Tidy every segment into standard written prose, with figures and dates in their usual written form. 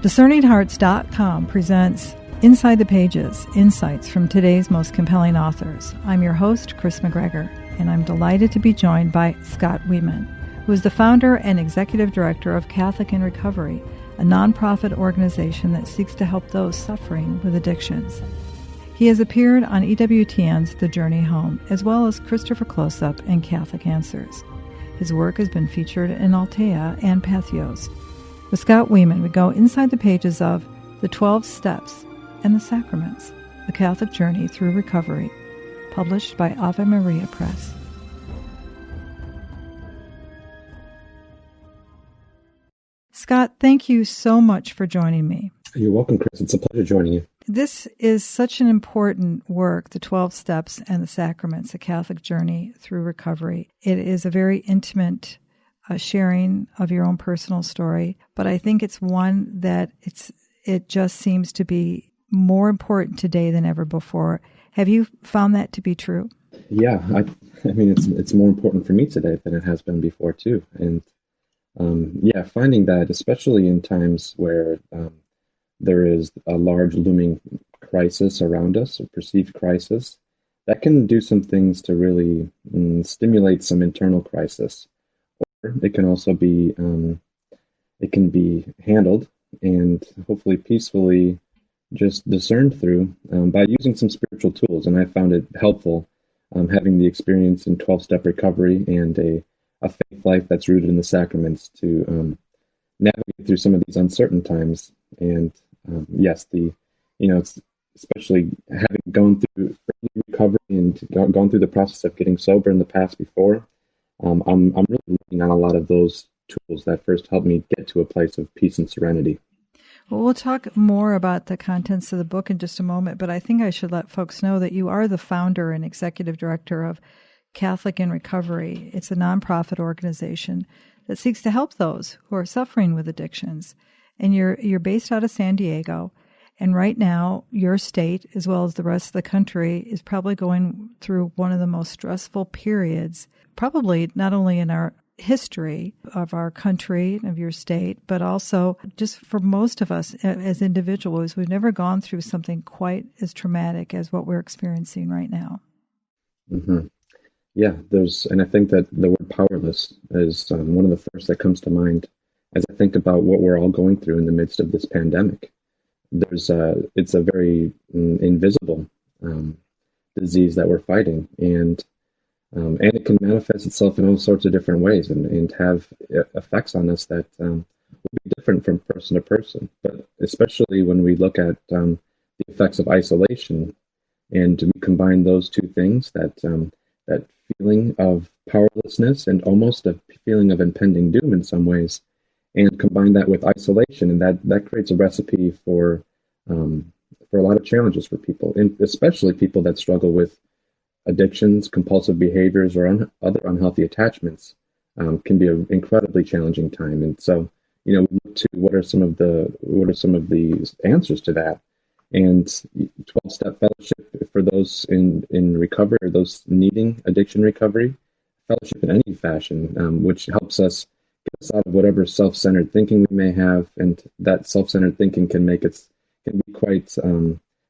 DiscerningHearts.com presents Inside the Pages, insights from today's most compelling authors. I'm your host, Chris McGregor, and I'm delighted to be joined by Scott Wieman, who is the founder and executive director of Catholic in Recovery, a nonprofit organization that seeks to help those suffering with addictions. He has appeared on EWTN's The Journey Home, as well as Christopher Close-Up and Catholic Answers. His work has been featured in Altea and Patheos. With Scott Wieman, we go inside the pages of The 12 Steps and the Sacraments, A Catholic Journey Through Recovery, published by Ave Maria Press. Scott, thank you so much for joining me. You're welcome, Chris. It's a pleasure joining you. This is such an important work, The 12 Steps and the Sacraments, A Catholic Journey Through Recovery. It is a very intimate sharing of your own personal story, but I think it's one that it just seems to be more important today than ever before. Have you found that to be true? Yeah, I mean, it's more important for me today than it has been before too. And finding that, especially in times where there is a large looming crisis around us, a perceived crisis, that can do some things to really stimulate some internal crisis. Or it can also be, it can be handled and hopefully peacefully just discerned through by using some spiritual tools. And I found it helpful having the experience in 12-step recovery and a faith life that's rooted in the sacraments to navigate through some of these uncertain times. And it's especially having gone through early recovery and gone through the process of getting sober in the past before, I'm really looking at a lot of those tools that first helped me get to a place of peace and serenity. Well, we'll talk more about the contents of the book in just a moment, but I think I should let folks know that you are the founder and executive director of Catholic in Recovery. It's a nonprofit organization that seeks to help those who are suffering with addictions. And you're based out of San Diego, and right now your state, as well as the rest of the country, is probably going through one of the most stressful periods, probably not only in our history of our country, of your state, but also just for most of us as individuals. We've never gone through something quite as traumatic as what we're experiencing right now. Mm-hmm. Yeah, and I think that the word powerless is one of the first that comes to mind as I think about what we're all going through in the midst of this pandemic. It's a very invisible disease that we're fighting, and it can manifest itself in all sorts of different ways and have effects on us that will be different from person to person. But especially when we look at the effects of isolation, and we combine those two things, that feeling of powerlessness and almost a feeling of impending doom in some ways, and combine that with isolation, and that creates a recipe for a lot of challenges for people, and especially people that struggle with addictions, compulsive behaviors, or other unhealthy attachments. Can be an incredibly challenging time. And so, we look to what are some of the answers to that. And 12-step fellowship for those in recovery, or those needing addiction recovery, fellowship in any fashion, which helps us get us out of whatever self-centered thinking we may have, and that self-centered thinking can be quite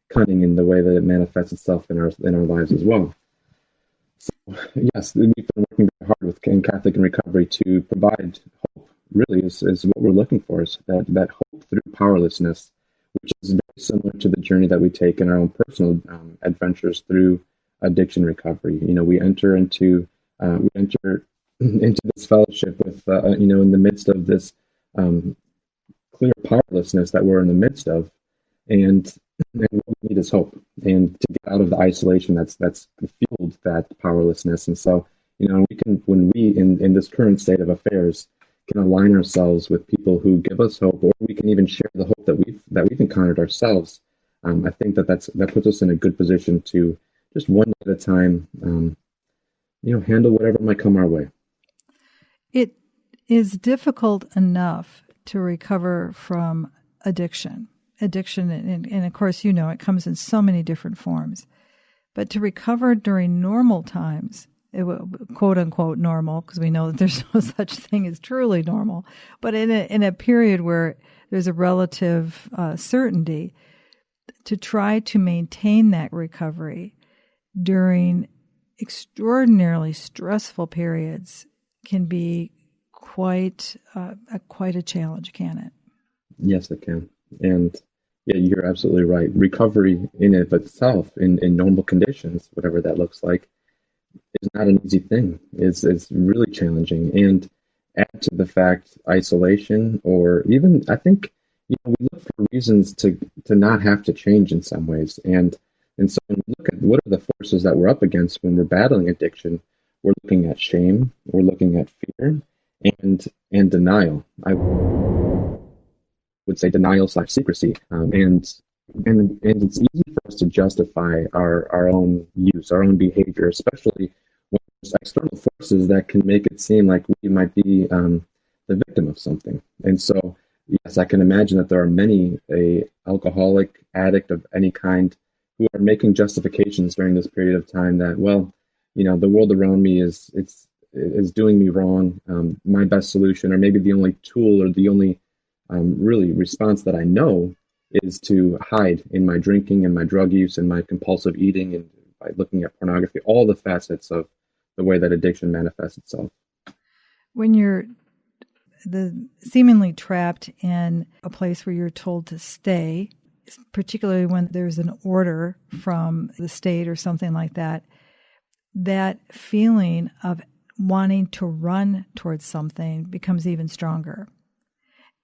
cunning in the way that it manifests itself in our lives as well. So, yes, we've been working very hard in Catholic in Recovery to provide hope. Really, is what we're looking for, is that hope through powerlessness, which is very similar to the journey that we take in our own personal adventures through addiction recovery. We enter into this fellowship with, in the midst of this clear powerlessness that we're in the midst of, and what we need is hope, and to get out of the isolation that's fueled that powerlessness. And so, when we in this current state of affairs can align ourselves with people who give us hope, or we can even share the hope that we've encountered ourselves, I think that puts us in a good position to just one day at a time, handle whatever might come our way. It is difficult enough to recover from addiction, and of course, it comes in so many different forms. But to recover during normal times quote unquote normal, because we know that there's no such thing as truly normal, but in a period where there's a relative certainty, to try to maintain that recovery during extraordinarily stressful periods can be quite a challenge, can it? Yes, it can. And yeah, you're absolutely right. Recovery in and of itself, in normal conditions, whatever that looks like, is not an easy thing. It's really challenging. And add to the fact isolation, or even, I think, we look for reasons to not have to change in some ways. And so when we look at what are the forces that we're up against when we're battling addiction, we're looking at shame, we're looking at fear, and denial. I would say denial/secrecy, and it's easy for us to justify our own use, our own behavior, especially when there's external forces that can make it seem like we might be the victim of something. And so, yes, I can imagine that there are many alcoholic addict of any kind who are making justifications during this period of time that, well, the world around me is doing me wrong. My best solution, or maybe the only tool, or the only really response that I know, is to hide in my drinking and my drug use and my compulsive eating, and by looking at pornography, all the facets of the way that addiction manifests itself. When you're seemingly trapped in a place where you're told to stay, particularly when there's an order from the state or something like that, that feeling of wanting to run towards something becomes even stronger.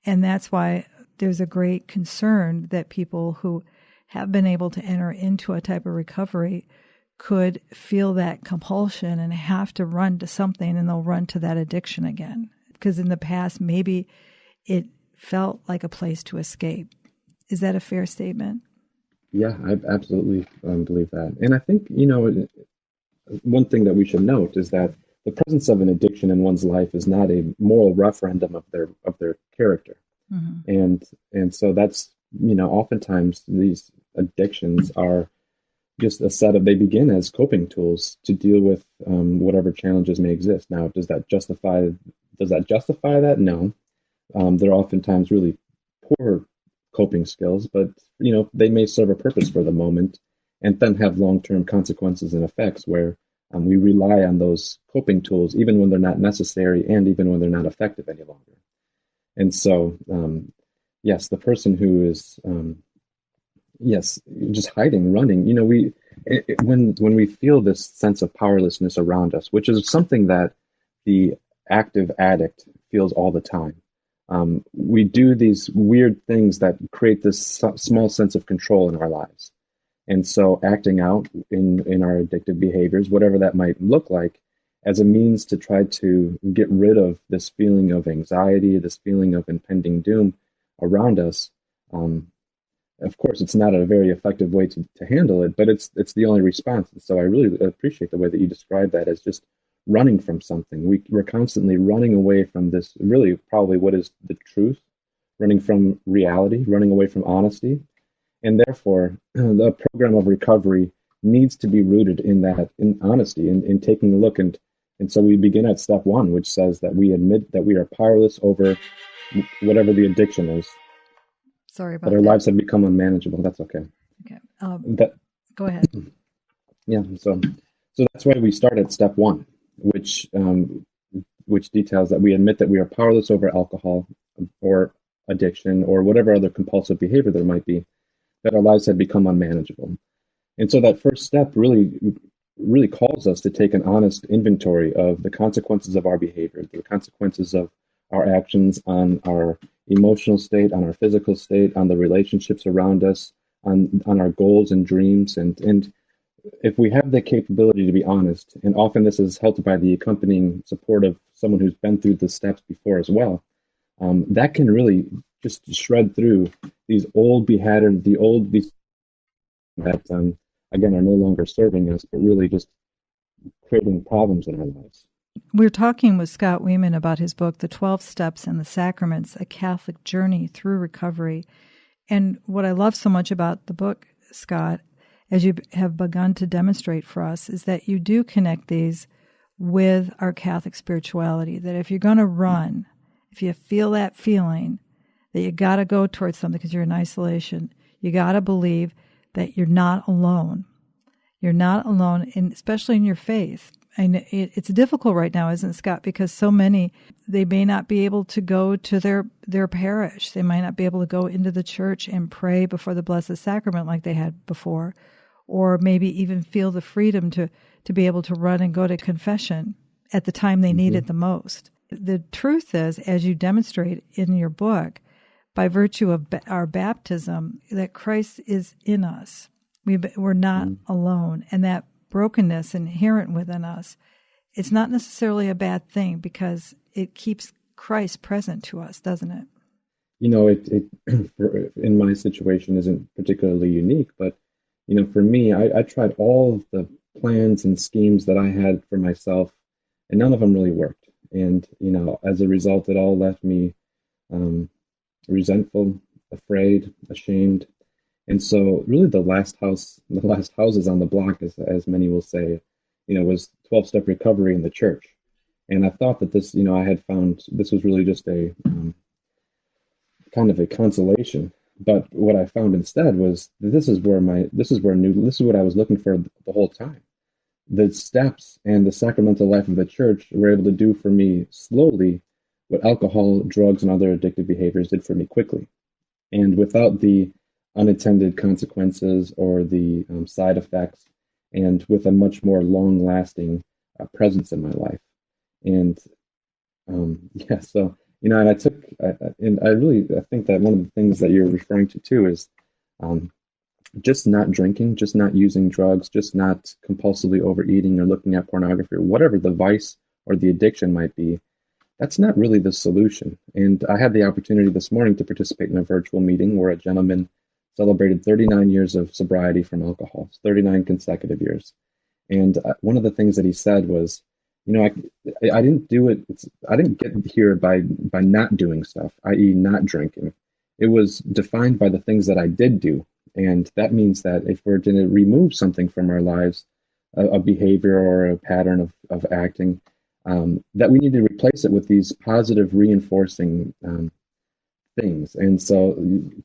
And that's why there's a great concern that people who have been able to enter into a type of recovery could feel that compulsion and have to run to something, and they'll run to that addiction again. Because in the past, maybe it felt like a place to escape. Is that a fair statement? Yeah, I absolutely believe that. And I think, one thing that we should note is that the presence of an addiction in one's life is not a moral referendum of their character. Mm-hmm. And so that's, oftentimes these addictions are just they begin as coping tools to deal with whatever challenges may exist. Now, does that justify that? No. They're oftentimes really poor coping skills, but they may serve a purpose for the moment and then have long-term consequences and effects where we rely on those coping tools even when they're not necessary and even when they're not effective any longer. And so, yes, the person who is, just hiding, running, when we feel this sense of powerlessness around us, which is something that the active addict feels all the time. We do these weird things that create this small sense of control in our lives. And so acting out in our addictive behaviors, whatever that might look like, as a means to try to get rid of this feeling of anxiety, this feeling of impending doom around us. Of course, it's not a very effective way to handle it, but it's the only response. So I really appreciate the way that you describe that as just running from something. We're constantly running away from this, really probably what is the truth, running from reality, running away from honesty. And therefore, the program of recovery needs to be rooted in honesty, in taking a look. And so we begin at step one, which says that we admit that we are powerless over whatever the addiction is. Sorry about that. Our lives have become unmanageable. That's okay. Okay. Go ahead. Yeah. So that's why we start at step one, which details that we admit that we are powerless over alcohol or addiction or whatever other compulsive behavior there might be, that our lives have become unmanageable. And so that first step really calls us to take an honest inventory of the consequences of our behavior, the consequences of our actions on our emotional state, on our physical state, on the relationships around us, on our goals and dreams. And if we have the capability to be honest, and often this is helped by the accompanying support of someone who's been through the steps before as well, that can really just shred through these old patterns, that again are no longer serving us, but really just creating problems in our lives. We're talking with Scott Wieman about his book, The 12 Steps and the Sacraments, A Catholic Journey Through Recovery. And what I love so much about the book, Scott, as you have begun to demonstrate for us, is that you do connect these with our Catholic spirituality, that if you're going to run, if you feel that feeling that you got to go towards something because you're in isolation, you got to believe that you're not alone. You're not alone, especially in your faith. And it's difficult right now, isn't it, Scott? Because so many, they may not be able to go to their parish. They might not be able to go into the church and pray before the Blessed Sacrament like they had before, or maybe even feel the freedom to be able to run and go to confession at the time they need it the most. The truth is, as you demonstrate in your book, by virtue of our baptism, that Christ is in us. We're not alone. And that brokenness inherent within us, it's not necessarily a bad thing because it keeps Christ present to us, doesn't it? It in my situation isn't particularly unique, but, for me, I tried all of the plans and schemes that I had for myself, and none of them really worked. And, as a result, it all left me resentful, afraid, ashamed. And so really the last houses on the block, as many will say, was 12-step recovery in the church. And I thought that this, I had found this was really just a kind of a consolation. But what I found instead was that this is what I was looking for the whole time. The steps and the sacramental life of the church were able to do for me slowly what alcohol, drugs, and other addictive behaviors did for me quickly. And without the unintended consequences or the side effects, and with a much more long-lasting presence in my life. And so and I think that one of the things that you're referring to too is just not drinking, just not using drugs, just not compulsively overeating or looking at pornography or whatever the vice or the addiction might be. That's not really the solution. And I had the opportunity this morning to participate in a virtual meeting where a gentleman celebrated 39 years of sobriety from alcohol, 39 consecutive years. And one of the things that he said was, I didn't do it. I didn't get here by not doing stuff, i.e. not drinking. It was defined by the things that I did do. And that means that if we're going to remove something from our lives, a behavior or a pattern of acting, that we need to replace it with these positive reinforcing things. And so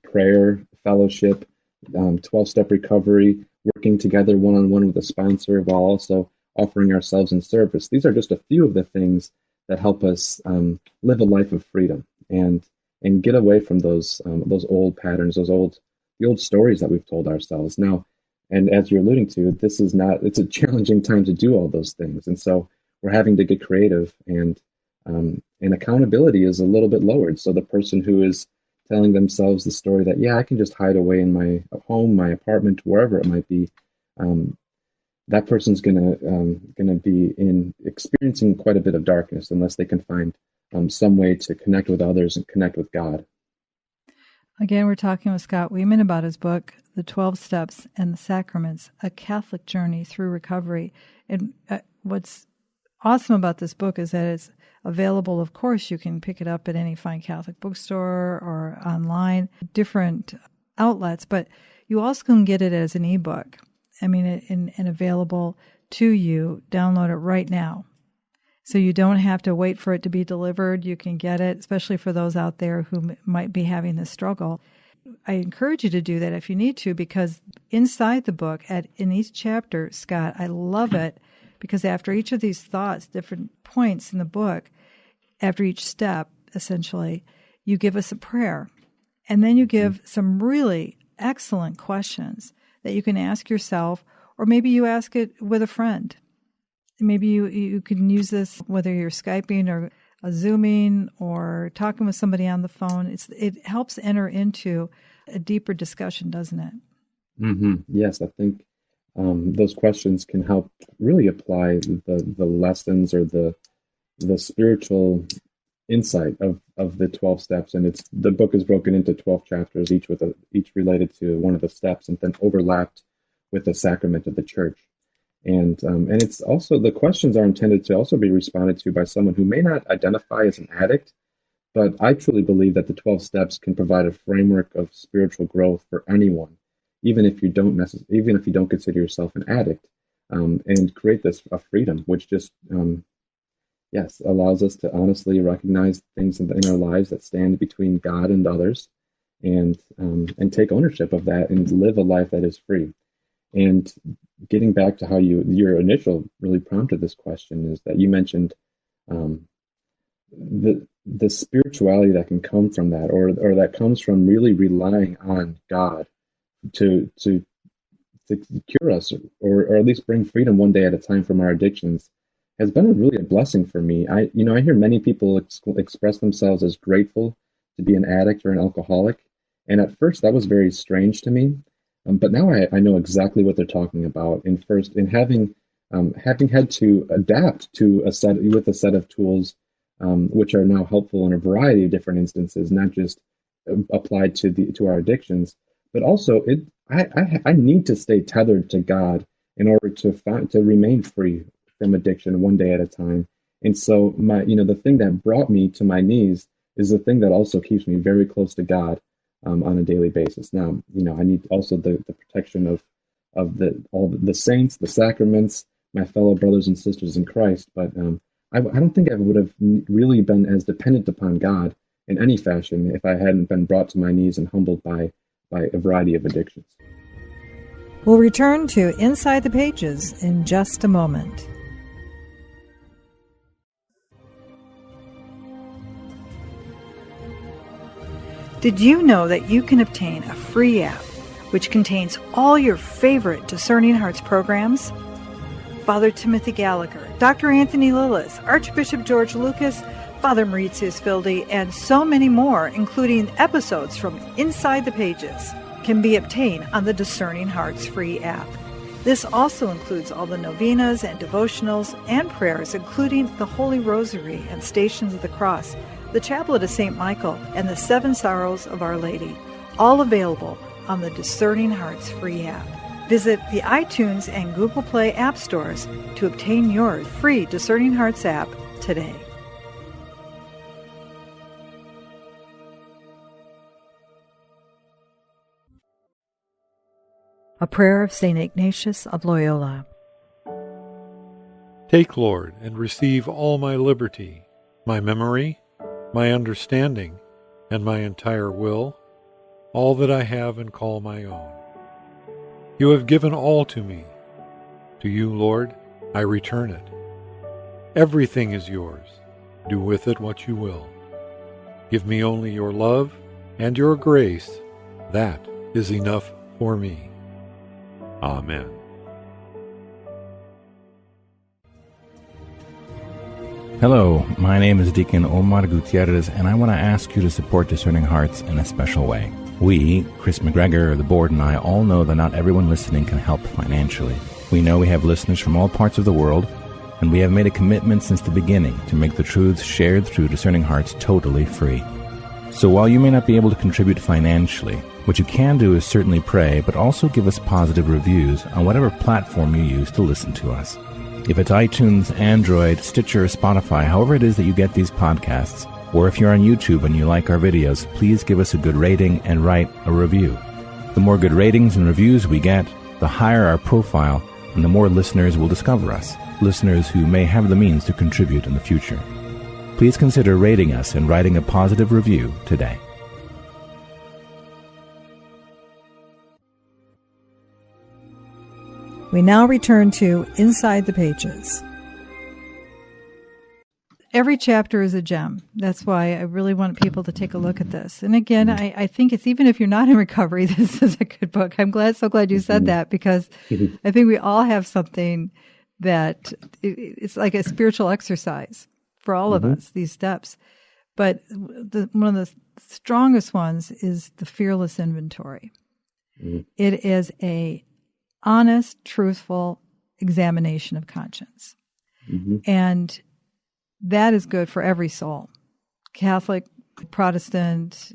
prayer, fellowship, 12-step recovery, working together one-on-one with a sponsor while also offering ourselves in service. These are just a few of the things that help us live a life of freedom and get away from those old patterns, the old stories that we've told ourselves. Now, and as you're alluding to, it's a challenging time to do all those things. And so we're having to get creative, and accountability is a little bit lowered. So the person who is telling themselves the story that, I can just hide away in my home, my apartment, wherever it might be, that person's gonna be experiencing quite a bit of darkness unless they can find some way to connect with others and connect with God. Again, we're talking with Scott Wieman about his book, The 12 Steps and the Sacraments, A Catholic Journey Through Recovery. And what's awesome about this book is that it's available. Of course, you can pick it up at any fine Catholic bookstore or online, different outlets, but you also can get it as an ebook. I mean, and available to you. Download it right now. So you don't have to wait for it to be delivered. You can get it, especially for those out there who might be having this struggle. I encourage you to do that if you need to, because inside the book, in each chapter, Scott, I love it, because after each of these thoughts, different points in the book, after each step, essentially, you give us a prayer. And then you give some really excellent questions that you can ask yourself, or maybe you ask it with a friend. Maybe you can use this whether you're Skyping or Zooming or talking with somebody on the phone. It helps enter into a deeper discussion, doesn't it? Mm-hmm. Yes, I think those questions can help really apply the lessons or the spiritual insight of the 12 steps. And the book is broken into 12 chapters, each related to one of the steps, and then overlapped with the sacrament of the church. And it's also, the questions are intended to also be responded to by someone who may not identify as an addict, but I truly believe that the 12 steps can provide a framework of spiritual growth for anyone, even if you don't consider yourself an addict. and create this freedom, which just yes, allows us to honestly recognize things in our lives that stand between God and others, and take ownership of that and live a life that is free. And getting back to how your initial really prompted this question is that you mentioned the spirituality that can come from that, or that comes from really relying on God to cure us, or at least bring freedom one day at a time from our addictions, has been really a blessing for me. I hear many people express themselves as grateful to be an addict or an alcoholic, and at first that was very strange to me. But now I know exactly what they're talking about. And having had to adapt to a set of tools, which are now helpful in a variety of different instances, not just applied to our addictions, but also I need to stay tethered to God in order to remain free from addiction one day at a time. And so the thing that brought me to my knees is the thing that also keeps me very close to God on a daily basis. Now, I need also the protection of all the saints, the sacraments, my fellow brothers and sisters in Christ. But I don't think I would have really been as dependent upon God in any fashion if I hadn't been brought to my knees and humbled by a variety of addictions. We'll return to Inside the Pages in just a moment. Did you know that you can obtain a free app which contains all your favorite Discerning Hearts programs? Father Timothy Gallagher, Dr. Anthony Lillis, Archbishop George Lucas, Father Mauritius Fildi, and so many more, including episodes from Inside the Pages, can be obtained on the Discerning Hearts free app. This also includes all the novenas and devotionals and prayers, including the Holy Rosary and Stations of the Cross, the Chaplet of St. Michael, and the Seven Sorrows of Our Lady, all available on the Discerning Hearts free app. Visit the iTunes and Google Play app stores to obtain your free Discerning Hearts app today. A prayer of St. Ignatius of Loyola. Take, Lord, and receive all my liberty, my memory, my understanding, and my entire will, all that I have and call my own. You have given all to me. To you, Lord, I return it. Everything is yours. Do with it what you will. Give me only your love and your grace. That is enough for me. Amen. Hello, my name is Deacon Omar Gutierrez, and I want to ask you to support Discerning Hearts in a special way. We, Chris McGregor, the board, and I all know that not everyone listening can help financially. We know we have listeners from all parts of the world, and we have made a commitment since the beginning to make the truths shared through Discerning Hearts totally free. So while you may not be able to contribute financially, what you can do is certainly pray, but also give us positive reviews on whatever platform you use to listen to us. If it's iTunes, Android, Stitcher, or Spotify, however it is that you get these podcasts, or if you're on YouTube and you like our videos, please give us a good rating and write a review. The more good ratings and reviews we get, the higher our profile, and the more listeners will discover us, listeners who may have the means to contribute in the future. Please consider rating us and writing a positive review today. We now return to Inside the Pages. Every chapter is a gem. That's why I really want people to take a look at this. And again, I think it's, even if you're not in recovery, this is a good book. I'm so glad you said that, because I think we all have something that it's like a spiritual exercise for all of us, these steps. But one of the strongest ones is the fearless inventory. It is a honest, truthful examination of conscience. And that is good for every soul. Catholic, Protestant,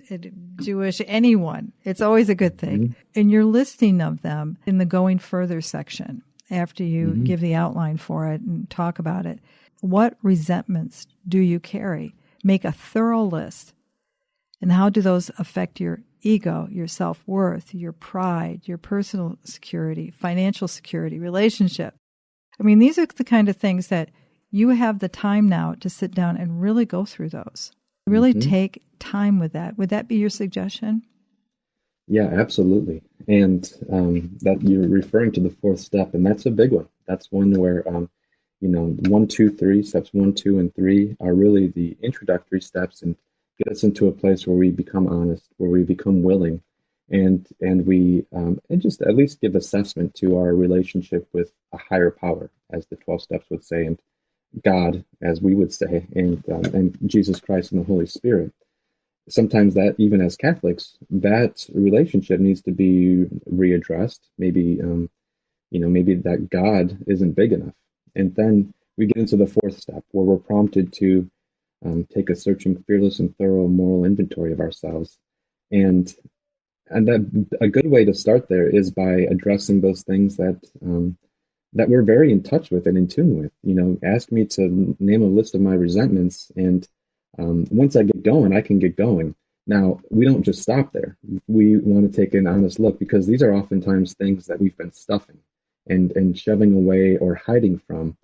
Jewish, anyone. It's always a good thing. And your listing of them in the Going Further section, after you give the outline for it and talk about it. What resentments do you carry? Make a thorough list. And how do those affect your ego, your self-worth, your pride, your personal security, financial security, relationship? I mean, these are the kind of things that you have the time now to sit down and really go through those. Really take time with that. Would that be your suggestion? Yeah, absolutely. And that you're referring to the fourth step, and that's a big one. That's one where, 1, 2, 3, steps 1, 2, and 3 are really the introductory steps and get us into a place where we become honest, where we become willing, and we and just at least give assessment to our relationship with a higher power, as the 12 steps would say, and God, as we would say, and Jesus Christ and the Holy Spirit. Sometimes that, even as Catholics, that relationship needs to be readdressed. Maybe, maybe that God isn't big enough. And then we get into the fourth step, where we're prompted to take a searching, fearless, and thorough moral inventory of ourselves. And that a good way to start there is by addressing those things that we're very in touch with and in tune with. Ask me to name a list of my resentments, and once I get going, I can get going. Now, we don't just stop there. We want to take an honest look, because these are oftentimes things that we've been stuffing and shoving away or hiding from.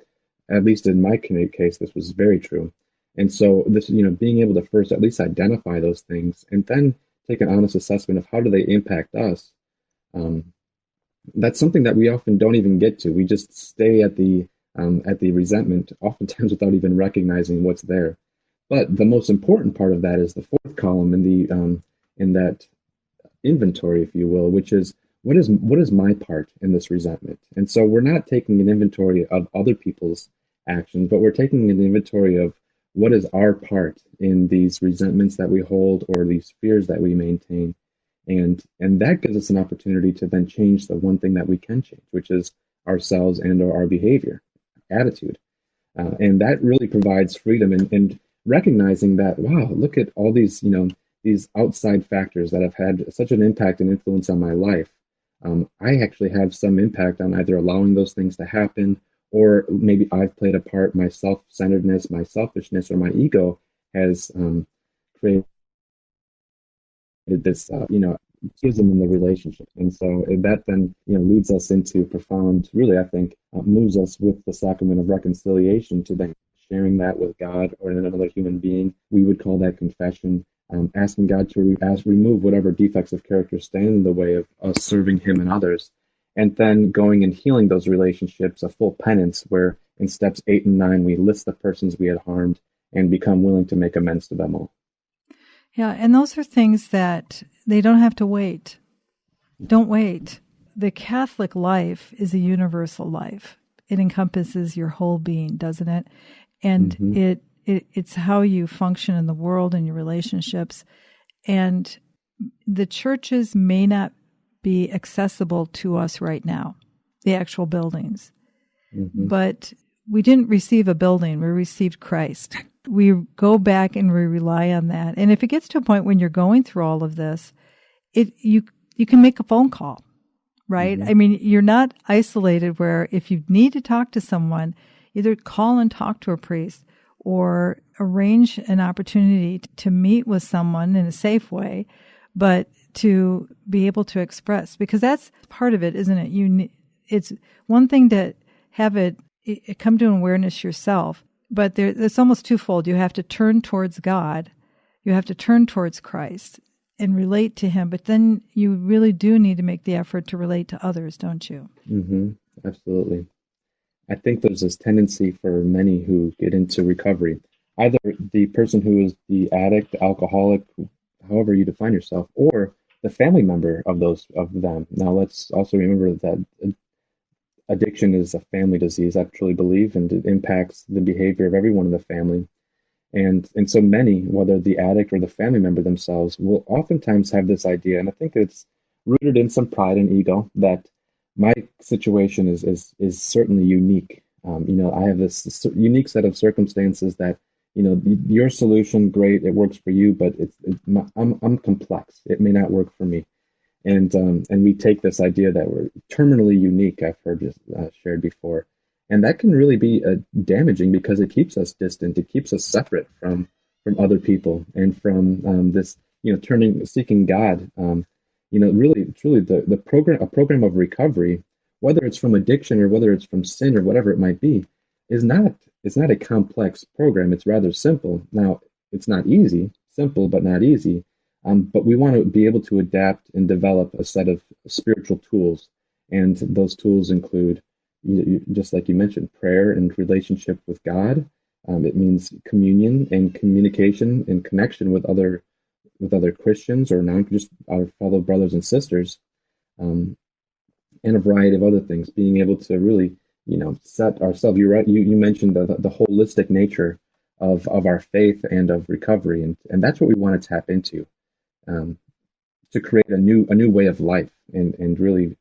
At least in my case, this was very true. And so this, being able to first at least identify those things and then take an honest assessment of how do they impact us. That's something that we often don't even get to. We just stay at the resentment, oftentimes without even recognizing what's there. But the most important part of that is the fourth column in that inventory, if you will, which is what is my part in this resentment. And so we're not taking an inventory of other people's actions, but we're taking an inventory of what is our part in these resentments that we hold or these fears that we maintain. And that gives us an opportunity to then change the one thing that we can change, which is ourselves and or our behavior, attitude. And that really provides freedom and recognizing that, wow, look at all these, these outside factors that have had such an impact and influence on my life. I actually have some impact on either allowing those things to happen, or maybe I've played a part. My self-centeredness, my selfishness, or my ego has created this, schism in the relationship. And so that then, leads us into profound, really, I think, moves us with the sacrament of reconciliation to then sharing that with God or another human being. We would call that confession, asking God to remove whatever defects of character stand in the way of us serving Him and others. And then going and healing those relationships, a full penance, where in steps 8 and 9, we list the persons we had harmed and become willing to make amends to them all. Yeah, and those are things that they don't have to wait. Don't wait. The Catholic life is a universal life. It encompasses your whole being, doesn't it? And it's how you function in the world and your relationships. And the churches may not be accessible to us right now, the actual buildings. But we didn't receive a building, we received Christ. We go back and we rely on that. And if it gets to a point when you're going through all of this, you can make a phone call, right? I mean, you're not isolated, where if you need to talk to someone, either call and talk to a priest or arrange an opportunity to meet with someone in a safe way, but to be able to express, because that's part of it, isn't it? It's one thing to have it come to an awareness yourself, but it's almost twofold. You have to turn towards God, you have to turn towards Christ and relate to Him, but then you really do need to make the effort to relate to others, don't you? Absolutely. I think there's this tendency for many who get into recovery, either the person who is the addict, the alcoholic, however you define yourself, or the family member of them. Now, let's also remember that addiction is a family disease, I truly believe, and it impacts the behavior of everyone in the family. And so many, whether the addict or the family member themselves, will oftentimes have this idea, and I think it's rooted in some pride and ego, that my situation is certainly unique. I have this unique set of circumstances that, your solution, great, it works for you, but I'm complex. It may not work for me. And we take this idea that we're terminally unique, I've heard shared before. And that can really be damaging, because it keeps us distant. It keeps us separate from other people and from this, seeking God. Really, truly, a program of recovery whether it's from addiction or whether it's from sin or whatever it might be, is not it's not a complex program. It's rather simple. Now, it's not easy, simple but not easy. But we want to be able to adapt and develop a set of spiritual tools, and those tools include, just like you mentioned, prayer and relationship with God. It means communion and communication and connection with other Christians or non just our fellow brothers and sisters, and a variety of other things. Being able to really, set ourselves. You're right. You mentioned the holistic nature of our faith and of recovery, and that's what we want to tap into, to create a new way of life, and really,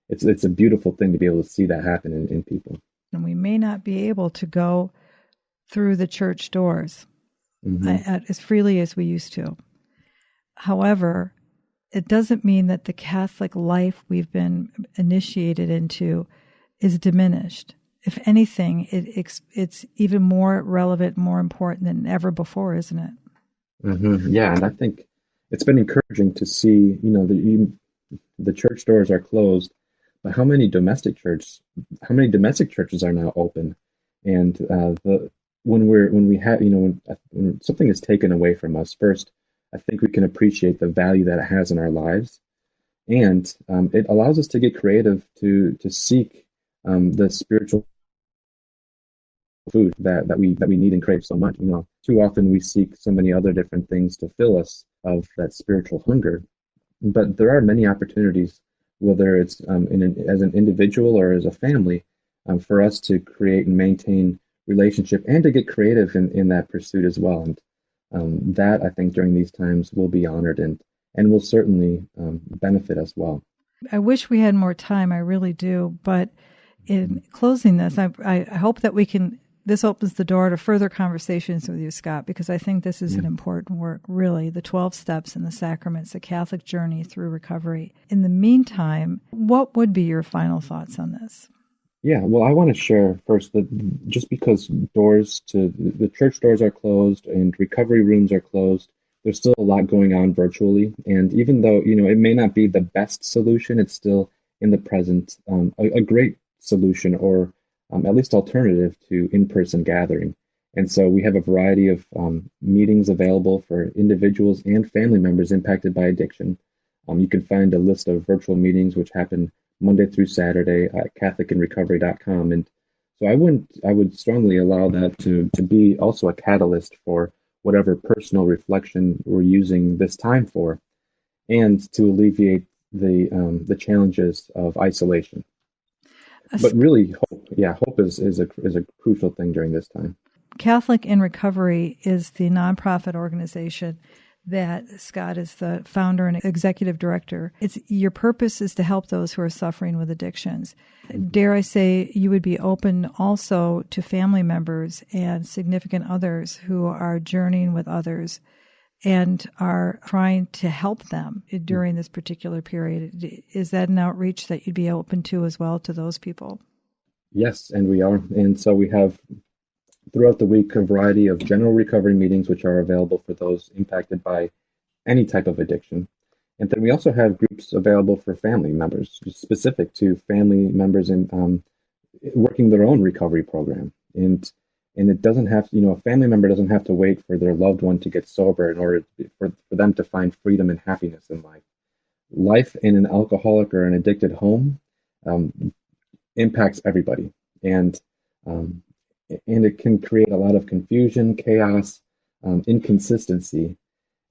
it's a beautiful thing to be able to see that happen in people. And we may not be able to go through the church doors as freely as we used to. However, it doesn't mean that the Catholic life we've been initiated into is diminished. If anything, it's even more relevant, more important than ever before, isn't it? Yeah, and I think it's been encouraging to see, the church doors are closed, but how many domestic churches are now open, and when something is taken away from us, first, I think we can appreciate the value that it has in our lives, and it allows us to get creative to seek the spiritual food that we need and crave so much. Too often we seek so many other different things to fill us of that spiritual hunger, but there are many opportunities, whether it's as an individual or as a family, for us to create and maintain relationship and to get creative in that pursuit as well. And that, I think, during these times will be honored and will certainly benefit us well. I wish we had more time. I really do. But in closing this, I hope that this opens the door to further conversations with you, Scott, because I think this is an important work, really, the 12 steps and the sacraments, the Catholic journey through recovery. In the meantime, what would be your final thoughts on this? Yeah, well, I want to share first that just because doors to the church doors are closed and recovery rooms are closed, there's still a lot going on virtually. And even though, it may not be the best solution, it's still in the present a great solution, or at least alternative to in-person gathering. And so we have a variety of meetings available for individuals and family members impacted by addiction. You can find a list of virtual meetings which happen Monday through Saturday at CatholicInRecovery.com. And so I would strongly allow that to be also a catalyst for whatever personal reflection we're using this time for, and to alleviate the challenges of isolation. But really, hope is a crucial thing during this time. Catholic in Recovery is the nonprofit organization that Scott is the founder and executive director. Your purpose is to help those who are suffering with addictions. Dare I say you would be open also to family members and significant others who are journeying with others and are trying to help them during this particular period. Is that an outreach that you'd be open to as well to those people? Yes, and we are. And so we have throughout the week a variety of general recovery meetings which are available for those impacted by any type of addiction. And then we also have groups available for family members, specific to family members in working their own recovery program. And it doesn't have, a family member doesn't have to wait for their loved one to get sober in order for them to find freedom and happiness in life. Life in an alcoholic or an addicted home impacts everybody. And it can create a lot of confusion, chaos, inconsistency.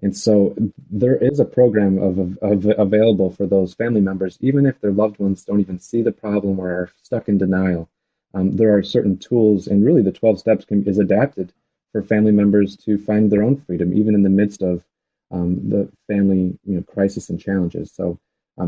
And so there is a program of available for those family members, even if their loved ones don't even see the problem or are stuck in denial. There are certain tools, and really the 12 steps is adapted for family members to find their own freedom, even in the midst of the family crisis and challenges. So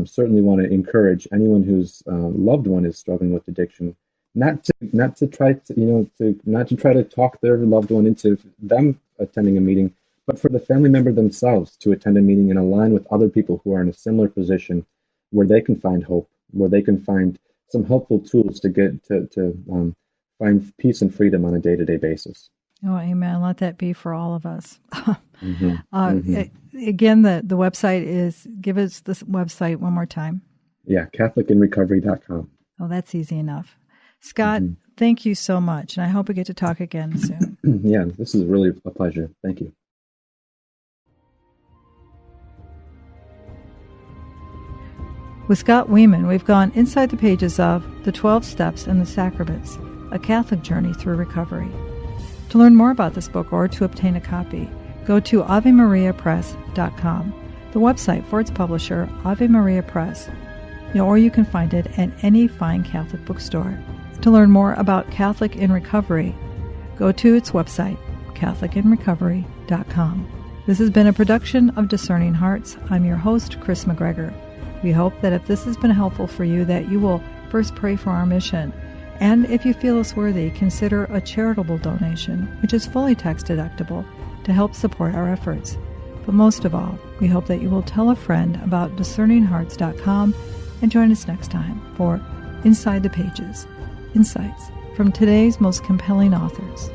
certainly want to encourage anyone whose loved one is struggling with addiction not to try to talk their loved one into them attending a meeting, but for the family member themselves to attend a meeting and align with other people who are in a similar position, where they can find hope, where they can find some helpful tools to get to find peace and freedom on a day-to-day basis. Oh, amen. Let that be for all of us. Again, the website is, give us this website one more time. Yeah, CatholicInRecovery.com. Oh, that's easy enough. Scott, thank you so much, and I hope we get to talk again soon. Yeah, this is really a pleasure. Thank you. With Scott Wieman, we've gone inside the pages of The 12 Steps and the Sacraments, a Catholic journey through recovery. To learn more about this book or to obtain a copy, go to AveMariaPress.com, the website for its publisher, Ave Maria Press, or you can find it at any fine Catholic bookstore. To learn more about Catholic in Recovery, go to its website, CatholicInRecovery.com. This has been a production of Discerning Hearts. I'm your host, Chris McGregor. We hope that if this has been helpful for you, that you will first pray for our mission. And if you feel us worthy, consider a charitable donation, which is fully tax deductible, to help support our efforts. But most of all, we hope that you will tell a friend about discerninghearts.com and join us next time for Inside the Pages, insights from today's most compelling authors.